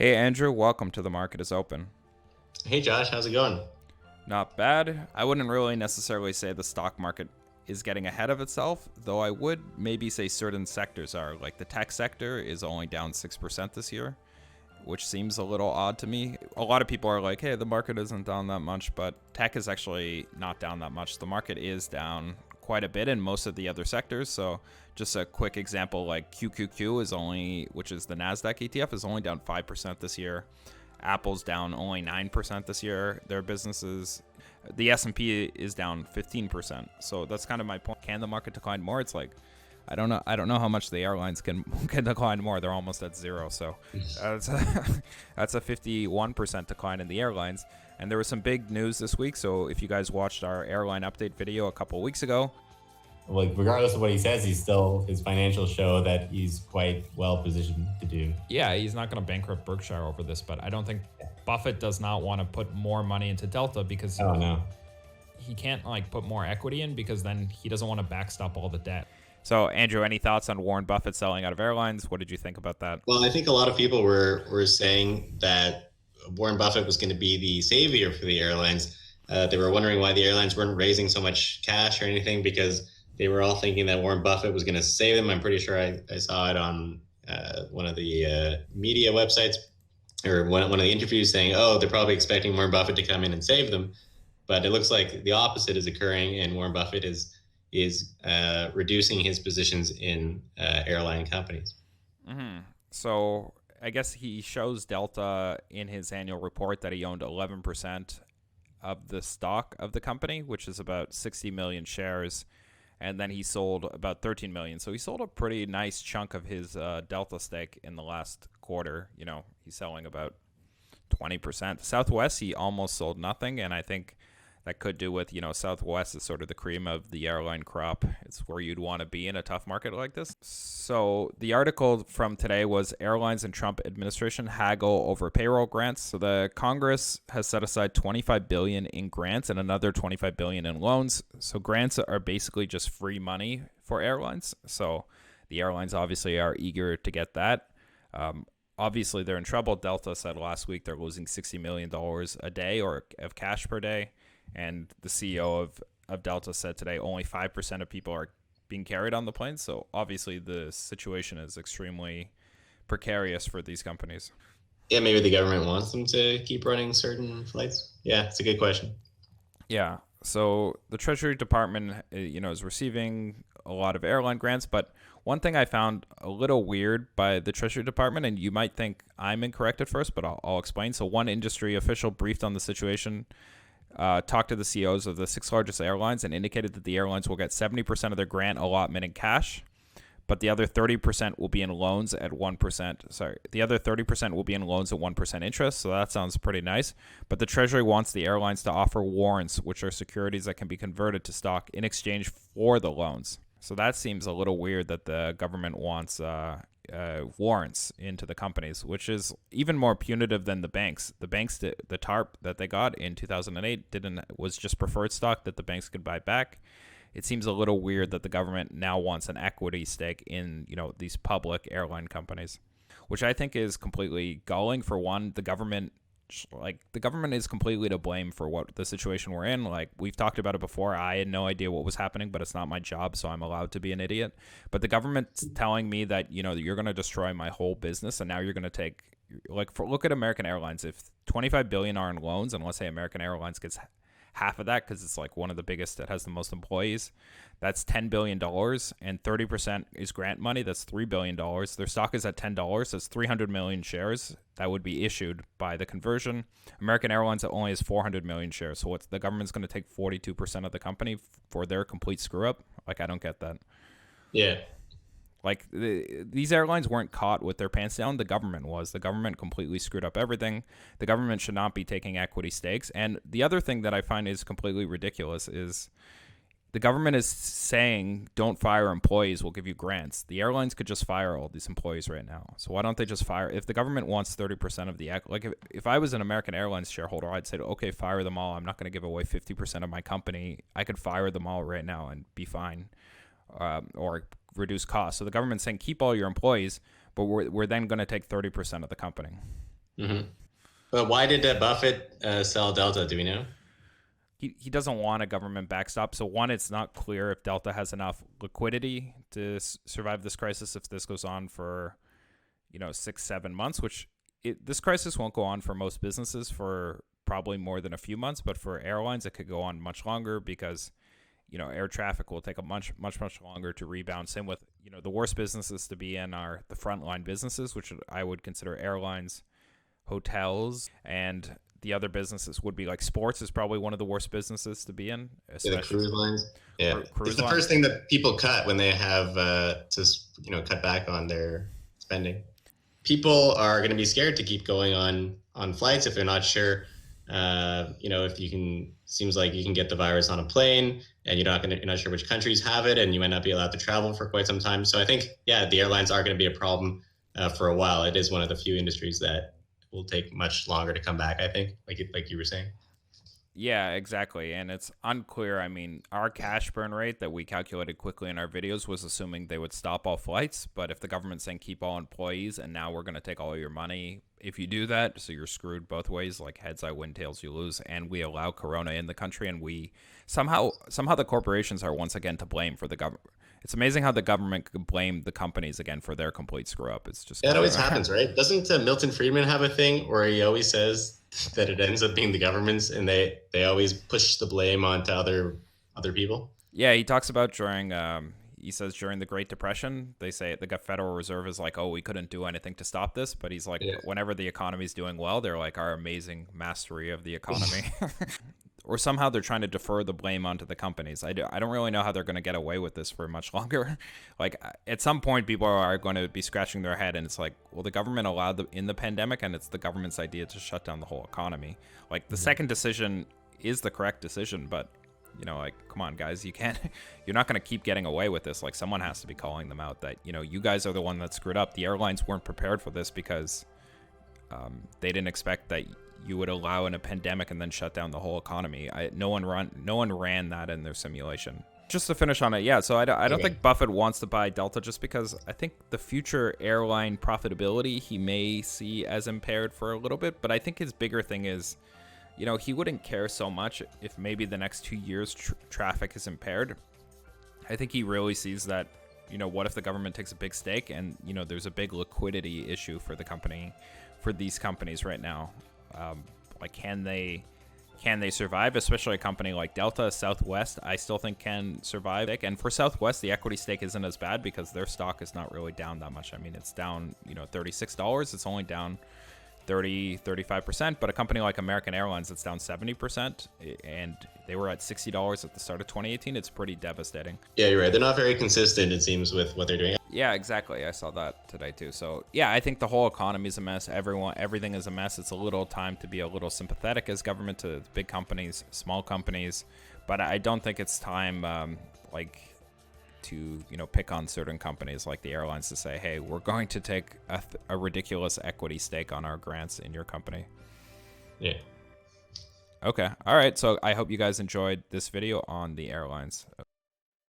Hey Andrew, welcome to The Market is Open. Hey Josh, how's it going? Not bad. I wouldn't really necessarily say the stock market is getting ahead of itself, though I would maybe say certain sectors are. Like the tech sector is only down 6% this year, which seems a little odd to me. A lot of people are like, hey, the market isn't down that much, but tech is actually not down that much. The market is down quite a bit in most of the other sectors. So just a quick example, like QQQ is only, which is the NASDAQ ETF, is only down 5% this year. Apple's down only 9% this year. Their businesses, the S&P is down 15%. So that's kind of my point. Can the market decline more? It's like, I don't know how much the airlines can decline more. They're almost at zero. So that's a 51% decline in the airlines. And there was some big news this week. So if you guys watched our airline update video a couple of weeks ago, Like, regardless of what he says, his financials show that he's quite well positioned to do. Yeah, he's not going to bankrupt Berkshire over this, but I don't think Buffett does not want to put more money into Delta because he can't put more equity in because then he doesn't want to backstop all the debt. So, Andrew, any thoughts on Warren Buffett selling out of airlines? What did you think about that? Well, I think a lot of people were saying that Warren Buffett was going to be the savior for the airlines. They were wondering why the airlines weren't raising so much cash or anything because they were all thinking that Warren Buffett was going to save them. I'm pretty sure I saw it on one of the media websites or one of the interviews saying, oh, they're probably expecting Warren Buffett to come in and save them. But it looks like the opposite is occurring, and Warren Buffett is reducing his positions in airline companies. Mm-hmm. So I guess he shows Delta in his annual report that he owned 11% of the stock of the company, which is about 60 million shares. And then he sold about 13 million. So he sold a pretty nice chunk of his Delta stake in the last quarter. You know, he's selling about 20%. Southwest, he almost sold nothing. And I think that could do with, Southwest is sort of the cream of the airline crop. It's where you'd want to be in a tough market like this. So the article from today was Airlines and Trump administration haggle over payroll grants. So the Congress has set aside $25 billion in grants and another $25 billion in loans. So grants are basically just free money for airlines. So the airlines obviously are eager to get that. Obviously, they're in trouble. Delta said last week they're losing $60 million a day or of cash per day. And the CEO of Delta said today only 5% of people are being carried on the plane. So obviously the situation is extremely precarious for these companies. Yeah, maybe the government wants them to keep running certain flights. Yeah, it's a good question. Yeah. So the Treasury Department, is receiving a lot of airline grants. But one thing I found a little weird by the Treasury Department, and you might think I'm incorrect at first, but I'll explain. So one industry official briefed on the situation, talked to the CEOs of the 6 largest airlines and indicated that the airlines will get 70% of their grant allotment in cash, but the other 30% will be in loans at 1%. Sorry, the other 30% will be in loans at 1% interest. So that sounds pretty nice. But the Treasury wants the airlines to offer warrants, which are securities that can be converted to stock in exchange for the loans. So that seems a little weird that the government wants warrants into the companies, which is even more punitive than the banks. The banks, the TARP that they got in 2008 was just preferred stock that the banks could buy back. It seems a little weird that the government now wants an equity stake in, these public airline companies, which I think is completely galling. For one, the government is completely to blame for what the situation we're in. Like, we've talked about it before. I had no idea what was happening, but it's not my job, so I'm allowed to be an idiot. But the government's telling me that, you're going to destroy my whole business, and now you're going to take, look at American Airlines. If 25 billion are in loans, and let's say American Airlines gets half of that because it's one of the biggest that has the most employees, that's $10 billion, and 30% is grant money. That's $3 billion. Their stock is at $10. That's 300 million shares that would be issued by the conversion. American Airlines only has 400 million shares. So the government's going to take 42% of the company for their complete screw up? I don't get that. Yeah. These airlines weren't caught with their pants down. The government was. The government completely screwed up everything. The government should not be taking equity stakes. And the other thing that I find is completely ridiculous is the government is saying, don't fire employees, we'll give you grants. The airlines could just fire all these employees right now. So why don't they just fire? If the government wants 30% of the, if I was an American Airlines shareholder, I'd say, okay, fire them all. I'm not going to give away 50% of my company. I could fire them all right now and be fine. Or reduce costs. So the government's saying, keep all your employees, but we're then going to take 30% of the company. Mm-hmm. But why did Buffett sell Delta? Do we know? He doesn't want a government backstop. So one, it's not clear if Delta has enough liquidity to survive this crisis if this goes on for 6-7 months, which this crisis won't go on for most businesses for probably more than a few months, but for airlines it could go on much longer because air traffic will take a much longer to rebound. Same with the worst businesses to be in are the frontline businesses, which I would consider airlines, hotels, and the other businesses would be like sports is probably one of the worst businesses to be in. Yeah, the cruise lines. Yeah, cruise it's the lines. first thing that people cut when they have to cut back on their spending. People are going to be scared to keep going on flights if they're not sure. If you can, seems like you can get the virus on a plane, and you're not sure which countries have it, and you might not be allowed to travel for quite some time. So I think, yeah, the airlines are going to be a problem for a while. It is one of the few industries that will take much longer to come back, I think, like you were saying. Yeah, exactly. And it's unclear. I mean, our cash burn rate that we calculated quickly in our videos was assuming they would stop all flights. But if the government's saying keep all employees and now we're going to take all your money if you do that, so you're screwed both ways, like heads I win, tails you lose. And we allow Corona in the country, and we somehow the corporations are once again to blame for the government. It's amazing how the government could blame the companies again for their complete screw up. It's just That always happens, right? Doesn't Milton Friedman have a thing where he always says that it ends up being the government's, and they always push the blame onto other people? Yeah, he talks about he says during the Great Depression, they say the Federal Reserve is like, oh, we couldn't do anything to stop this. But he's like, whenever the economy's doing well, they're like, our amazing mastery of the economy. Or somehow they're trying to defer the blame onto the companies. I don't really know how they're going to get away with this for much longer. Like at some point, people are going to be scratching their head, and it's like, well, the government allowed in the pandemic, and it's the government's idea to shut down the whole economy. Like the second decision is the correct decision, but like, come on, guys, you're not going to keep getting away with this. Like someone has to be calling them out that, you guys are the one that screwed up. The airlines weren't prepared for this because they didn't expect that you would allow in a pandemic and then shut down the whole economy. No one ran that in their simulation. Just to finish on it, yeah. So I don't think Buffett wants to buy Delta just because I think the future airline profitability he may see as impaired for a little bit. But I think his bigger thing is, he wouldn't care so much if maybe the next 2 years traffic is impaired. I think he really sees that, what if the government takes a big stake and, there's a big liquidity issue for the company, for these companies right now. Like, can they survive? Especially a company like Delta, Southwest, I still think can survive. And for Southwest, the equity stake isn't as bad because their stock is not really down that much. I mean, it's down, $36. It's only down 35%. But a company like American Airlines, it's down 70%, and they were at $60 at the start of 2018. It's pretty devastating. Yeah, you're right. They're not very consistent, it seems, with what they're doing. Yeah, exactly. I saw that today too. So yeah, I think the whole economy is a mess. Everything is a mess. It's a little time to be a little sympathetic as government to big companies, small companies, but I don't think it's time to pick on certain companies like the airlines to say, hey, we're going to take a ridiculous equity stake on our grants in your company. Yeah. Okay. All right. So I hope you guys enjoyed this video on the airlines.